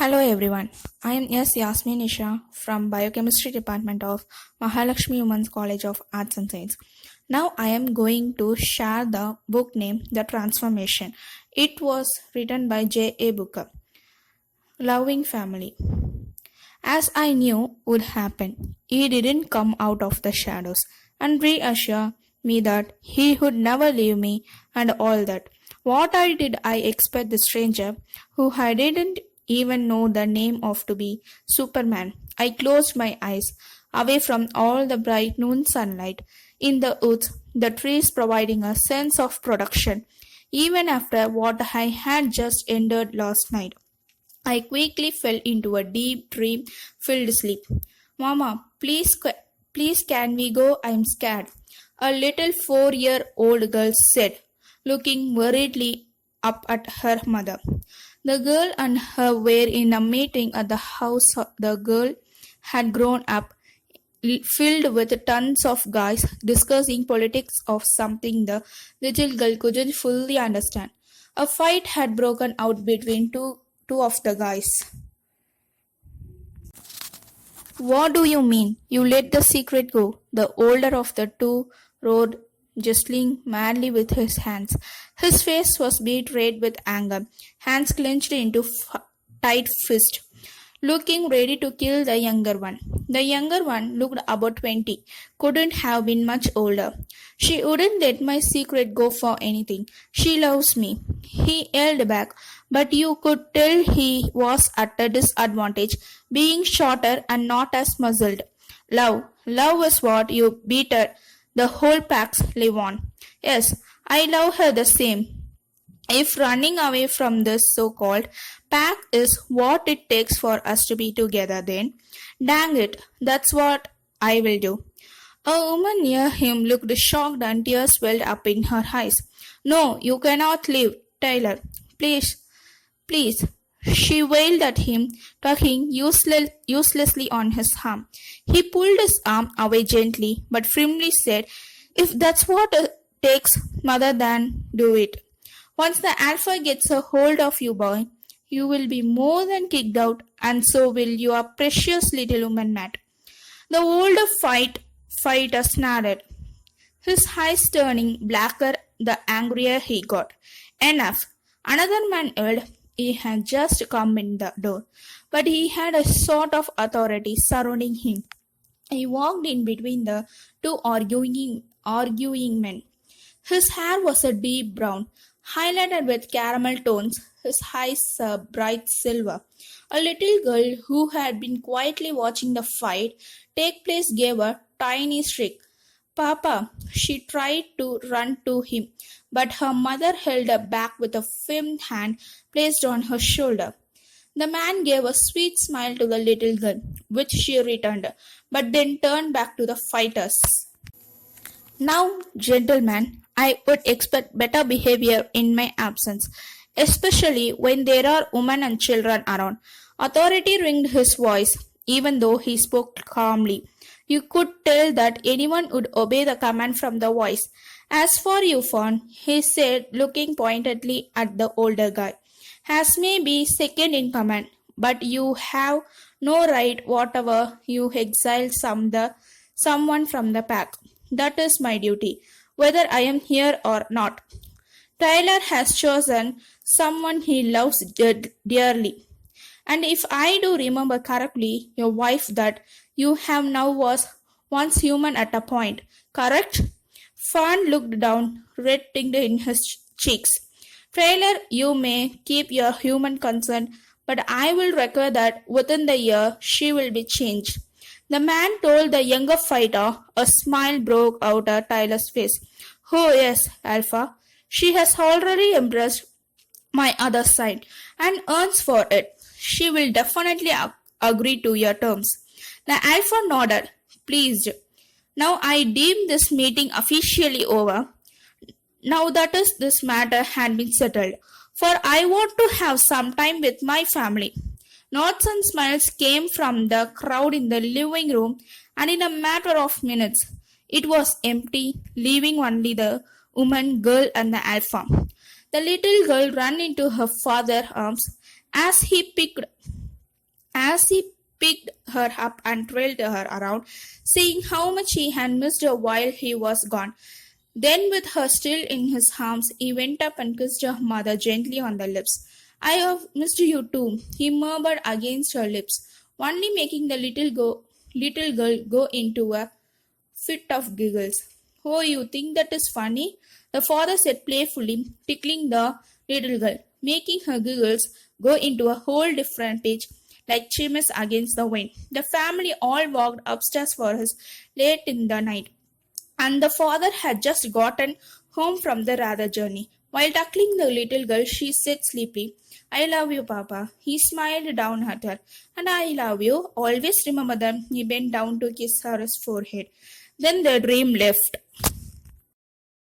Hello everyone. I am S. Yasmin Isha from Biochemistry Department of Mahalakshmi Women's College of Arts and Science. Now I am going to share the book name The Transformation. It was written by J. A. Booker. Loving Family. As I knew would happen, he didn't come out of the shadows and reassure me that he would never leave me and all that. Did I expect the stranger, who I didn't even know the name of, to be Superman? I closed my eyes, away from all the bright noon sunlight in the woods, the trees providing a sense of protection, even after what I had just endured last night. I quickly fell into a deep dream-filled sleep. Mama, please can we go? I'm scared. A little 4-year-old girl said, looking worriedly up at her mother. The girl and her were in a meeting at the house. The girl had grown up, filled with tons of guys discussing politics of something the little girl couldn't fully understand. A fight had broken out between two of the guys. What do you mean? You let the secret go? The older of the two roared, jostling madly with his hands. His face was beat red with anger, hands clenched into tight fists, looking ready to kill the younger one. The younger one looked about 20, couldn't have been much older. She wouldn't let my secret go for anything. She loves me. He yelled back, but you could tell he was at a disadvantage, being shorter and not as muzzled. Love is what you beat her. The whole packs live on. Yes, I love her the same. If running away from this so-called pack is what it takes for us to be together, then dang it, that's what I will do. A woman near him looked shocked and tears welled up in her eyes. No, you cannot leave, Tyler. Please. She wailed at him, tugging uselessly on his arm. He pulled his arm away gently, but firmly said, if that's what it takes, mother, then do it. Once the alpha gets a hold of you, boy, you will be more than kicked out, and so will your precious little woman, Matt. The older fighter snarled, his eyes turning blacker the angrier he got. Enough. Another man yelled. He had just come in the door, but he had a sort of authority surrounding him. He walked in between the two arguing men. His hair was a deep brown, highlighted with caramel tones, his eyes bright silver. A little girl who had been quietly watching the fight take place gave a tiny shriek. Papa, she tried to run to him, but her mother held her back with a firm hand placed on her shoulder. The man gave a sweet smile to the little girl, which she returned, but then turned back to the fighters. Now, gentlemen, I would expect better behavior in my absence, especially when there are women and children around. Authority ringed his voice, even though he spoke calmly. You could tell that anyone would obey the command from the voice. As for you, Fawn, he said, looking pointedly at the older guy, as may be second in command, but you have no right whatever you exile someone from the pack. That is my duty, whether I am here or not. Tyler has chosen someone he loves dearly. And if I do remember correctly, your wife that you have now was once human at a point, correct? Fawn looked down, red tinged in his cheeks. Tyler, you may keep your human consent, but I will require that within the year she will be changed. The man told the younger fighter. A smile broke out at Tyler's face. Oh yes, Alpha. She has already embraced my other side and earns for it. She will definitely agree to your terms. The Alpha nodded, pleased. Now I deem this meeting officially over. Now that is this matter had been settled, for I want to have some time with my family. Nods and smiles came from the crowd in the living room, and in a matter of minutes, it was empty, leaving only the woman, girl, and the alpha. The little girl ran into her father's arms as he picked as he picked her up and trailed her around, saying how much he had missed her while he was gone. Then, with her still in his arms, he went up and kissed her mother gently on the lips. I have missed you too, he murmured against her lips, only making the little girl go into a fit of giggles. Oh, you think that is funny? The father said playfully, tickling the little girl, making her giggles go into a whole different pitch like chimes against the wind. The family all walked upstairs for his late in the night, and the father had just gotten home from the rather journey. While tuckling the little girl, she said sleepily, I love you, Papa. He smiled down at her. And I love you. Always remember them. He bent down to kiss her forehead. Then the dream left.